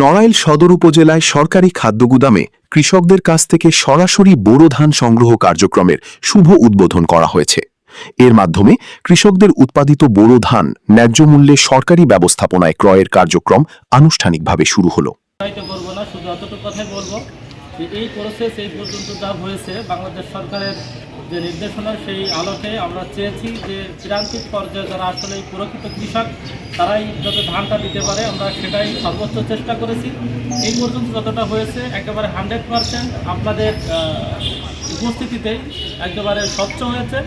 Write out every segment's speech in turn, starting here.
নড়াইল সদর উপজেলায় সরকারি খাদ্যগুদামে কৃষকদের কাছ থেকে সরাসরি বোরো ধান সংগ্রহ কার্যক্রমের শুভ উদ্বোধন করা হয়েছে। এর মাধ্যমে কৃষকদের উৎপাদিত বোরো ধান ন্যায্য মূল্যে সরকারি ব্যবস্থাপনায় ক্রয়ের কার্যক্রম আনুষ্ঠানিকভাবে শুরু হলো। শুধু এতটুকু কথাই বলবো যে এই প্রসেস এই পর্যন্ত যা হয়েছে বাংলাদেশ সরকারের যে নির্দেশনা সেই আলোকে আমরা চেয়েছি যে প্রান্তিক পর্যায়ে যারা আসলে প্রকৃত কৃষক তারাই যাতে ধানটা দিতে পারে, আমরা সেটাই সর্বোচ্চ চেষ্টা করেছি। এই পর্যন্ত যতটা হয়েছে একেবারে 100% আপনাদের উপস্থিতিতেই একেবারে স্বচ্ছ হয়েছে।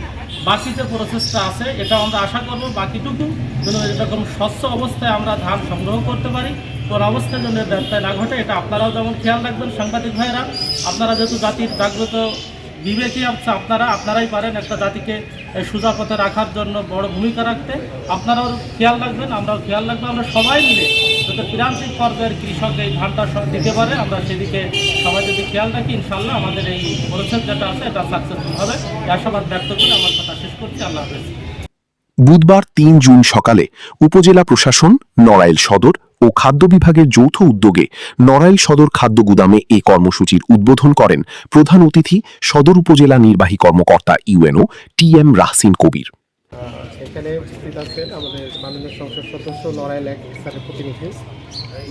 বাকি যে প্রসেসটা আছে এটা আমরা আশা করব বাকিটুকু যেন এরকম স্বচ্ছ অবস্থায় আমরা ধান সংগ্রহ করতে পারি, কোন অবস্থায় যেন ব্যর্থতা না ঘটে এটা আপনারাও যেমন খেয়াল রাখবেন। সাংবাদিক ভাইয়েরা, আপনারা যেহেতু জাতির জাগ্রত বিবেকই আপনারাই পারেন একটা জাতিকে সোজা পথে রাখার জন্য বড় ভূমিকা রাখতে, আপনারাও খেয়াল রাখবেন, আমরাও খেয়াল রাখবো। আমরা সবাই মিলে যাতে প্রান্তিক পর্যায়ের কৃষক এই ধানটা দিতে পারে আমরা সেদিকে সবাই যদি খেয়াল রাখি ইনশাল্লাহ আমাদের এই প্রসেস যেটা আছে এটা সাকসেসফুল হবে। আশাবাদ ব্যক্ত করে আমার কথা শেষ করছি। আল্লাহ হাফেজ। বুধবার ৩ জুন সকালে উপজেলা প্রশাসন, নড়াইল সদর ও খাদ্য বিভাগের যৌথ উদ্যোগে নড়াইল সদর খাদ্য গুদামে এই কর্মসূচির উদ্বোধন করেন প্রধান অতিথি সদর উপজেলা নির্বাহী কর্মকর্তা ইউএনও টি.এম. রাহসিন কবির। এখানে উপস্থিত আছেন আমাদের মাননীয় সংসদ সদস্য নড়াইল ১ স্যারের প্রতিনিধি,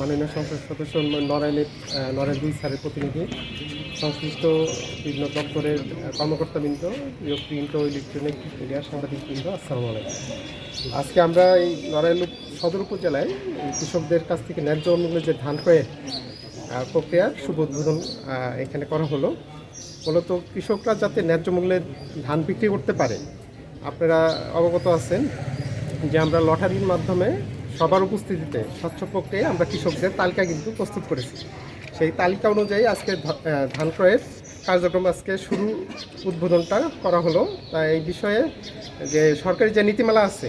মাননীয় সংসদ সদস্য নড়াইল ২ স্যারের প্রতিনিধি, সংশ্লিষ্ট বিভিন্ন দপ্তরের কর্মকর্তাবৃন্দ, প্রিন্ট ও ইলেকট্রনিক মিডিয়া সাংবাদিকবৃন্দ, আসসালামু আলাইকুম। আজকে আমরা এই নড়াইল সদর উপজেলায় কৃষকদের কাছ থেকে ন্যায্য মূল্যে যে ধান ক্রয়ের প্রক্রিয়ার শুভ উদ্বোধন এখানে করা হলো। মূলত কৃষকরা যাতে ন্যায্য মূল্যে ধান বিক্রি করতে পারে, আপনারা অবগত আছেন যে আমরা লটারির মাধ্যমে সবার উপস্থিতিতে স্বচ্ছ প্রক্রিয়ায় আমরা কৃষকদের তালিকা কিন্তু প্রস্তুত করেছি। সেই তালিকা অনুযায়ী আজকে ধান ক্রয়ের কার্যক্রম আজকে শুরু উদ্বোধনটা করা হলো। তাই এই বিষয়ে যে সরকারি যে নীতিমালা আছে,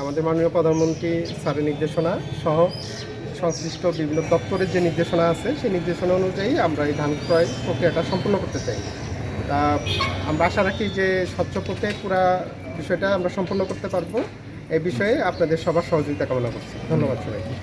আমাদের মাননীয় প্রধানমন্ত্রী স্যারের নির্দেশনা সহ সংশ্লিষ্ট বিভিন্ন দপ্তরের যে নির্দেশনা আছে সেই নির্দেশনা অনুযায়ী আমরা এই ধান ক্রয় প্রক্রিয়াটা সম্পূর্ণ করতে চাই। তা আমরা আশা রাখি যে স্বচ্ছ প্রক্রিয়ায় পুরা বিষয়টা আমরা সম্পন্ন করতে পারবো। এই বিষয়ে আপনাদের সবার সহযোগিতা কামনা করছি। ধন্যবাদ সবাইকে।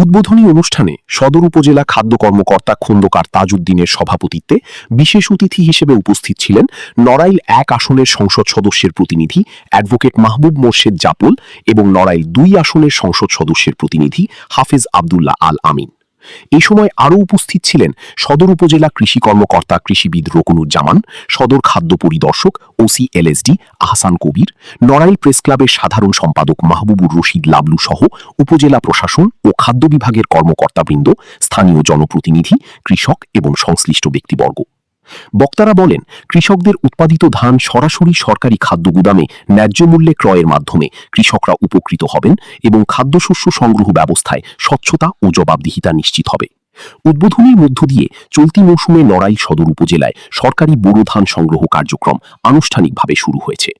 উদ্বোধনী অনুষ্ঠানে সদর উপজেলা খাদ্য কর্মকর্তা খন্দকার তাজউদ্দিনের সভাপতিত্বে বিশেষ অতিথি হিসেবে উপস্থিত ছিলেন নড়াইল ১ আসনের সংসদ সদস্যের প্রতিনিধি অ্যাডভোকেট মাহবুব মোর্শেদ জাপুল এবং নড়াইল ২ আসনের সংসদ সদস্যের প্রতিনিধি হাফেজ আবদুল্লাহ আল আমিন। এই সময় আরও উপস্থিত ছিলেন সদর উপজেলা কৃষি কর্মকর্তা কৃষিবিদ রকুনুজ্জামান, সদর খাদ্য পরিদর্শক ওসি এলএসডি আহসান কবির, নড়াইল প্রেস ক্লাবের সাধারণ সম্পাদক মাহবুবুর রশিদ লাবলু সহ উপজেলা প্রশাসন ও খাদ্য বিভাগের কর্মকর্তাবৃন্দ, স্থানীয় জনপ্রতিনিধি, কৃষক এবং সংশ্লিষ্ট ব্যক্তিবর্গ। বক্তারা বলেন, কৃষকদের উৎপাদিত ধান সরাসরি সরকারি খাদ্য গুদামে ন্যায্য মূল্যে ক্রয়ের মাধ্যমে কৃষকরা উপকৃত হবেন এবং খাদ্যশস্য সংগ্রহ ব্যবস্থায় স্বচ্ছতা ও জবাবদিহিতা নিশ্চিত হবে। উদ্বোধনীর মধ্য দিয়ে চলতি মৌসুমে নড়াইল সদর উপজেলায় সরকারি বোরো ধান সংগ্রহ কার্যক্রম আনুষ্ঠানিকভাবে শুরু হয়েছে।